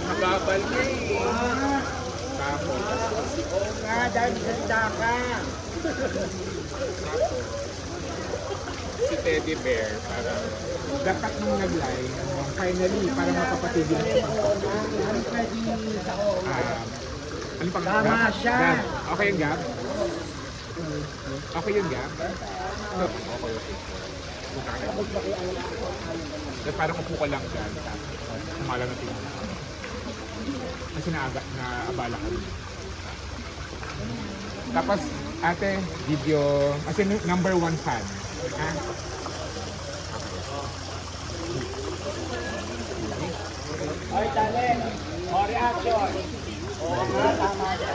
Nagkapal na eh. Tapos. Oo nga, dahil ganda ka. Si Teddy Bear, parang dapat nung nag-live, finally, parang mapapatigil na siya. Ano pang Tama Gab? siya. Gab. Okay yung Gab? Okay yung Gab? Okay. Punta ka na. Tapos parang upo ko lang dyan. Kumala na tingin. Kasi naabala ka rin. Tapos, ate, video, kasi number 1 fan. Ha? Ay, tali. O, reaction. Oo nga, tama siya.